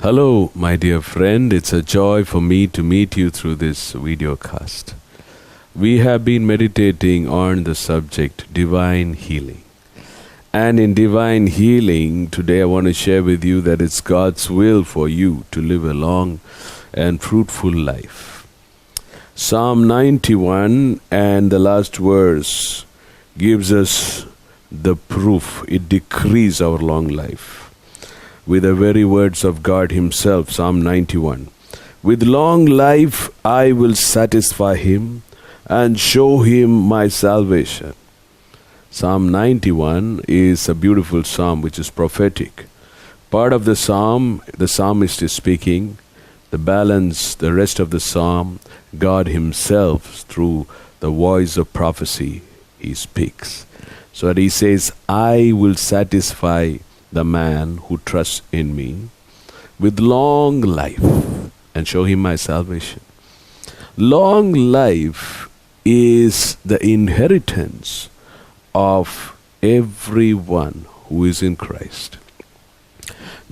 Hello, my dear friend. It's a joy for me to meet you through this video cast. We have been meditating on the subject divine healing. And in divine healing, today I want to share with you that it's God's will for you to live a long and fruitful life. Psalm 91 and the last verse gives us the proof. It decrees our long life. With the very words of God Himself, Psalm 91. With long life I will satisfy him and show him my salvation. Psalm 91 is a beautiful psalm which is prophetic. Part of the psalm, the psalmist is speaking. The balance, the rest of the psalm, God Himself through the voice of prophecy, He speaks. So that He says, I will satisfy the man who trusts in me with long life and show him my salvation. Long life is the inheritance of everyone who is in Christ.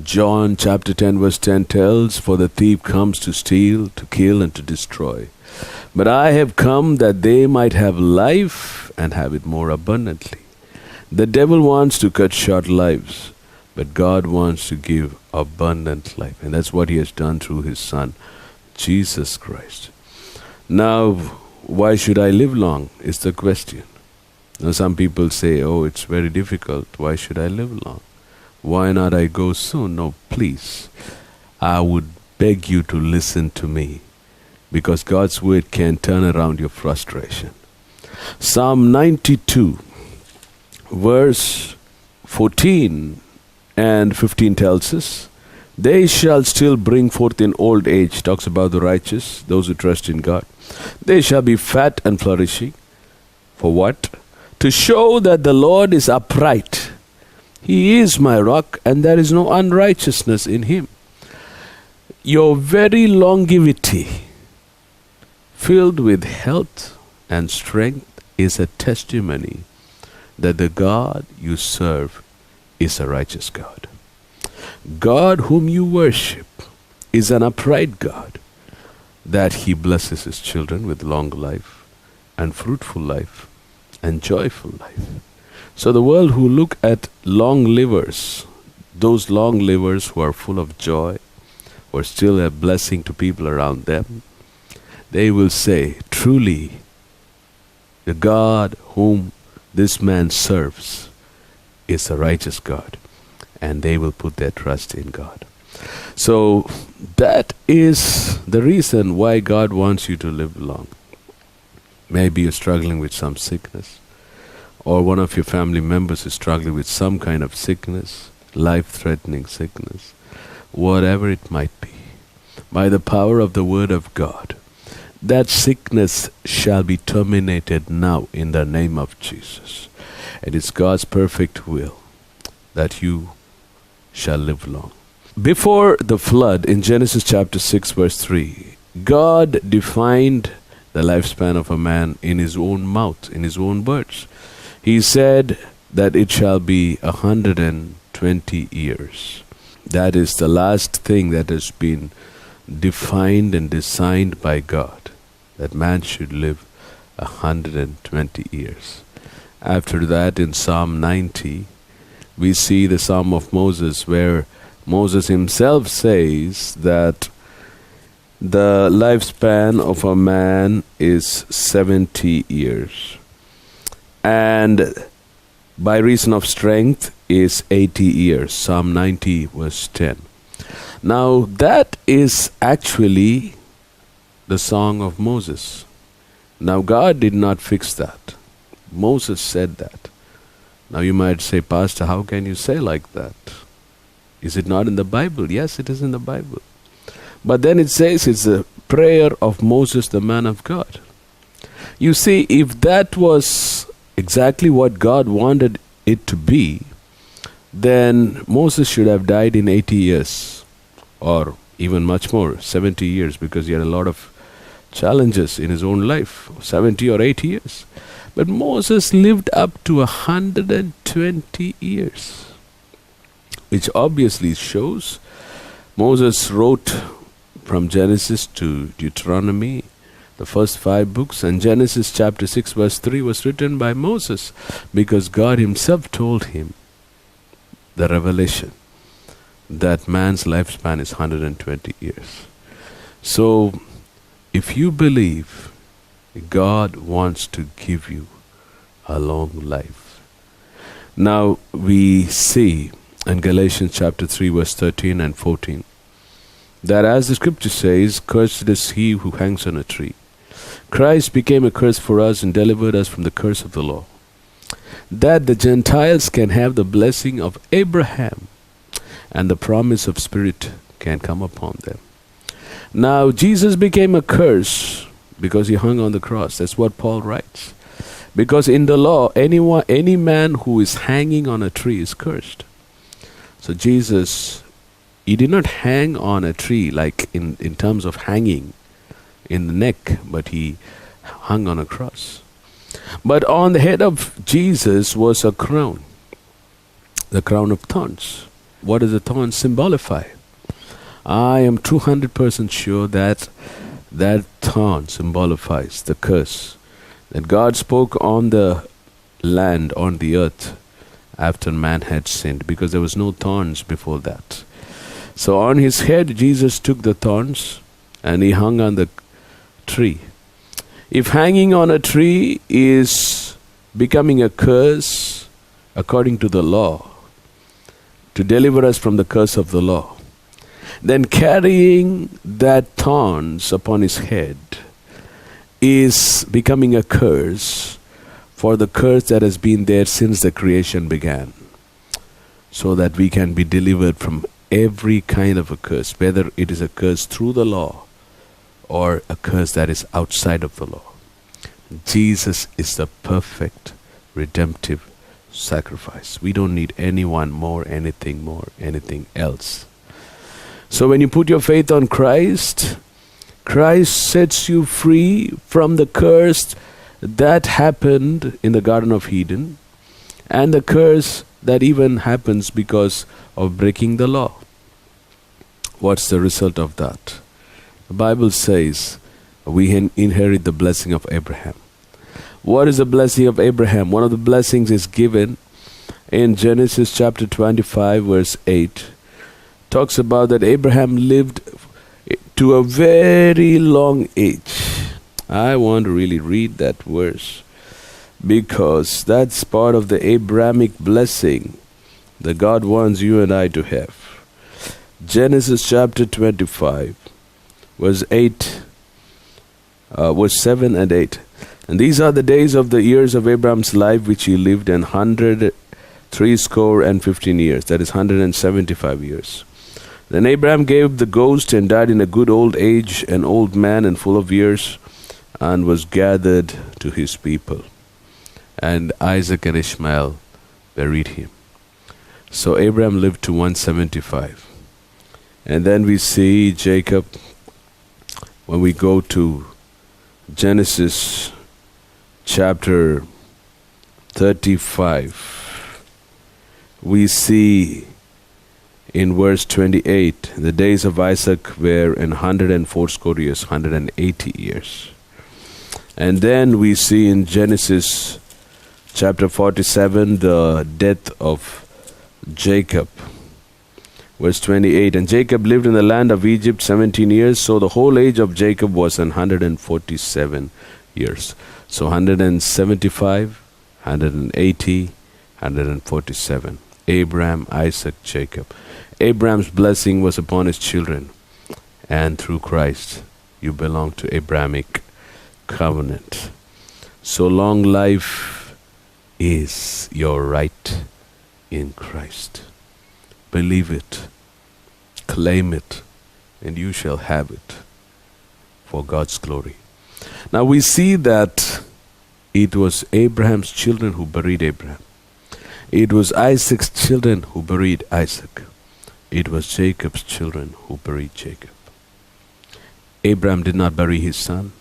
John chapter 10 verse 10 tells, for the thief comes to steal, to kill and to destroy. But I have come that they might have life and have it more abundantly. The devil wants to cut short lives, but God wants to give abundant life. And that's what He has done through His Son, Jesus Christ. Now, why should I live long is the question. Now, some people say, oh, it's very difficult. Why should I live long? Why not I go soon? No, please. I would beg you to listen to me, because God's word can turn around your frustration. Psalm 92, verse 14 and 15 tells us, they shall still bring forth in old age, talks about the righteous, those who trust in God. They shall be fat and flourishing. For what? To show that the Lord is upright. He is my rock, and there is no unrighteousness in Him. Your very longevity, filled with health and strength, is a testimony that the God you serve is a righteous God. God whom you worship is an upright God, that He blesses His children with long life and fruitful life and joyful life. So the world who look at long livers, those long livers who are full of joy, who are still a blessing to people around them, they will say, truly, the God whom this man serves is a righteous God, and they will put their trust in God. So that is the reason why God wants you to live long. Maybe you're struggling with some sickness, or one of your family members is struggling with some kind of sickness, life-threatening sickness, whatever it might be. By the power of the Word of God, that sickness shall be terminated now in the name of Jesus. And it's God's perfect will that you shall live long. Before the flood, in Genesis chapter 6 verse 3, God defined the lifespan of a man in His own mouth, in His own words. He said that it shall be 120 years. That is the last thing that has been defined and designed by God, that man should live 120 years. After that, in Psalm 90, we see the Psalm of Moses, where Moses himself says that the lifespan of a man is 70 years. And by reason of strength is 80 years. Psalm 90 verse 10. Now that is actually the song of Moses. Now God did not fix that. Moses said that. Now you might say, Pastor, how can you say like that? Is it not in the Bible? Yes, it is in the Bible. But then it says it's a prayer of Moses, the man of God. You see, if that was exactly what God wanted it to be, then Moses should have died in 80 years, or even much more, 70 years, because he had a lot of challenges in his own life, 70 or 80 years. But Moses lived up to 120 years, which obviously shows Moses wrote from Genesis to Deuteronomy, the first 5 books, and Genesis chapter 6 verse 3 was written by Moses because God himself told him the revelation that man's lifespan is 120 years. So, if you believe God wants to give you a long life. Now, we see in Galatians chapter 3 verse 13 and 14 that as the scripture says, cursed is he who hangs on a tree. Christ became a curse for us and delivered us from the curse of the law, that the Gentiles can have the blessing of Abraham and the promise of Spirit can come upon them. Now, Jesus became a curse because he hung on the cross. That's what Paul writes. Because in the law, any man who is hanging on a tree is cursed. So Jesus, he did not hang on a tree like in terms of hanging in the neck, but he hung on a cross. But on the head of Jesus was a crown, the crown of thorns. What does the thorns symbolify? I am 200% sure that that thorn symbolifies the curse that God spoke on the land, on the earth, after man had sinned, because there was no thorns before that. So on his head, Jesus took the thorns and he hung on the tree. If hanging on a tree is becoming a curse according to the law, to deliver us from the curse of the law, then carrying that thorns upon his head is becoming a curse for the curse that has been there since the creation began, so that we can be delivered from every kind of a curse, whether it is a curse through the law or a curse that is outside of the law. Jesus is the perfect redemptive sacrifice. We don't need anyone more, anything else. So when you put your faith on Christ, Christ sets you free from the curse that happened in the Garden of Eden and the curse that even happens because of breaking the law. What's the result of that? The Bible says we inherit the blessing of Abraham. What is the blessing of Abraham? One of the blessings is given in Genesis chapter 25 verse 8. Talks about that Abraham lived to a very long age. I want to really read that verse because that's part of the Abrahamic blessing that God wants you and I to have. Genesis chapter 25 verse 8, verse 7 and 8. And these are the days of the years of Abraham's life which he lived, 160 years, that is 175 years. Then Abraham gave the ghost and died in a good old age, an old man and full of years, and was gathered to his people. And Isaac and Ishmael buried him. So Abraham lived to 175. And then we see Jacob, when we go to Genesis chapter 35, we see in verse 28, the days of Isaac were 180 years, 180 years. And then we see in Genesis chapter 47, the death of Jacob. Verse 28, and Jacob lived in the land of Egypt 17 years, so the whole age of Jacob was 147 years. So 175, 180, 147. Abraham, Isaac, Jacob. Abraham's blessing was upon his children, and through Christ you belong to Abrahamic covenant. So long life is your right in Christ. Believe it, claim it, and you shall have it for God's glory. Now we see that it was Abraham's children who buried Abraham. It was Isaac's children who buried Isaac. It was Jacob's children who buried Jacob. Abraham did not bury his son.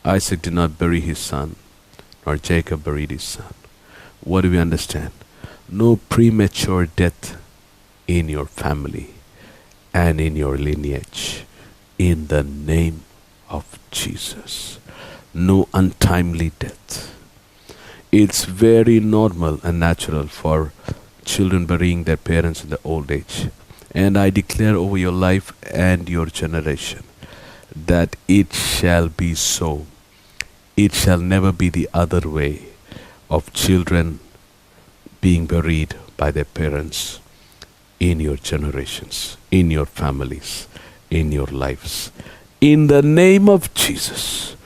Isaac did not bury his son. Nor Jacob buried his son. What do we understand? No premature death in your family. and in your lineage. In the name of Jesus. No untimely death. It's very normal and natural for children burying their parents in the old age. And I declare over your life and your generation that it shall be so. It shall never be the other way of children being buried by their parents in your generations, in your families, in your lives. In the name of Jesus,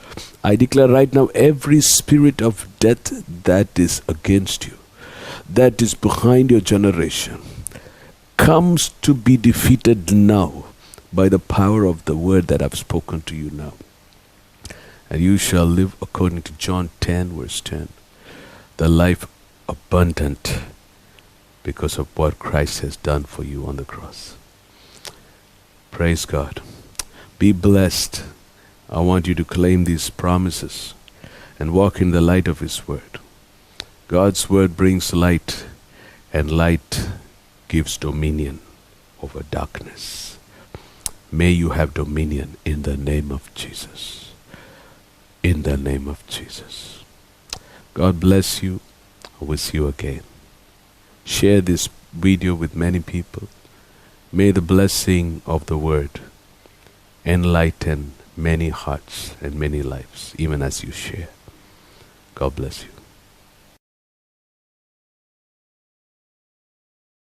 I declare right now every spirit of death that is against you, that is behind your generation, comes to be defeated now by the power of the word that I've spoken to you now. And you shall live according to John 10 verse 10, the life abundant because of what Christ has done for you on the cross. Praise God. Be blessed. I want you to claim these promises and walk in the light of His word. God's word brings light, and light gives dominion over darkness. May you have dominion in the name of Jesus. In the name of Jesus. God bless you. I will see you again. Share this video with many people. May the blessing of the word enlighten many hearts and many lives, even as you share. God bless you.